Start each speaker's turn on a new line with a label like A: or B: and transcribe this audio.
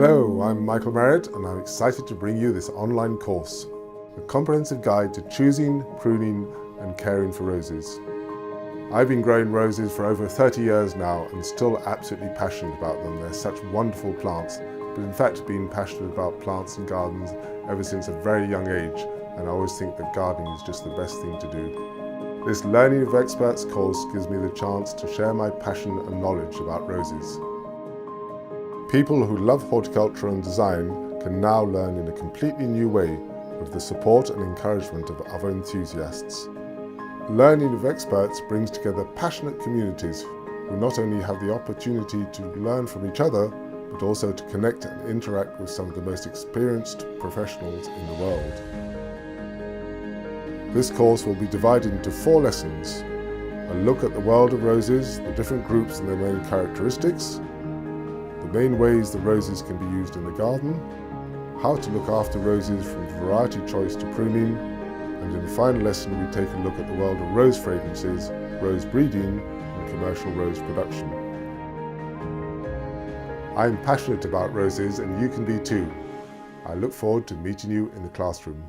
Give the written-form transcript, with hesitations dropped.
A: Hello, I'm Michael Marriott and I'm excited to bring you this online course, a comprehensive guide to choosing, pruning and caring for roses. I've been growing roses for over 30 years now and still absolutely passionate about them. They're such wonderful plants, but in fact been passionate about plants and gardens ever since a very young age, and I always think that gardening is just the best thing to do. This Learning of Experts course gives me the chance to share my passion and knowledge about roses. People who love horticulture and design can now learn in a completely new way with the support and encouragement of other enthusiasts. Learning of Experts brings together passionate communities who not only have the opportunity to learn from each other, but also to connect and interact with some of the most experienced professionals in the world. This course will be divided into 4 lessons: a look at the world of roses, the different groups and their main characteristics, the main ways the roses can be used in the garden, how to look after roses from variety choice to pruning, and in the final lesson we take a look at the world of rose fragrances, rose breeding and commercial rose production. I'm passionate about roses and you can be too. I look forward to meeting you in the classroom.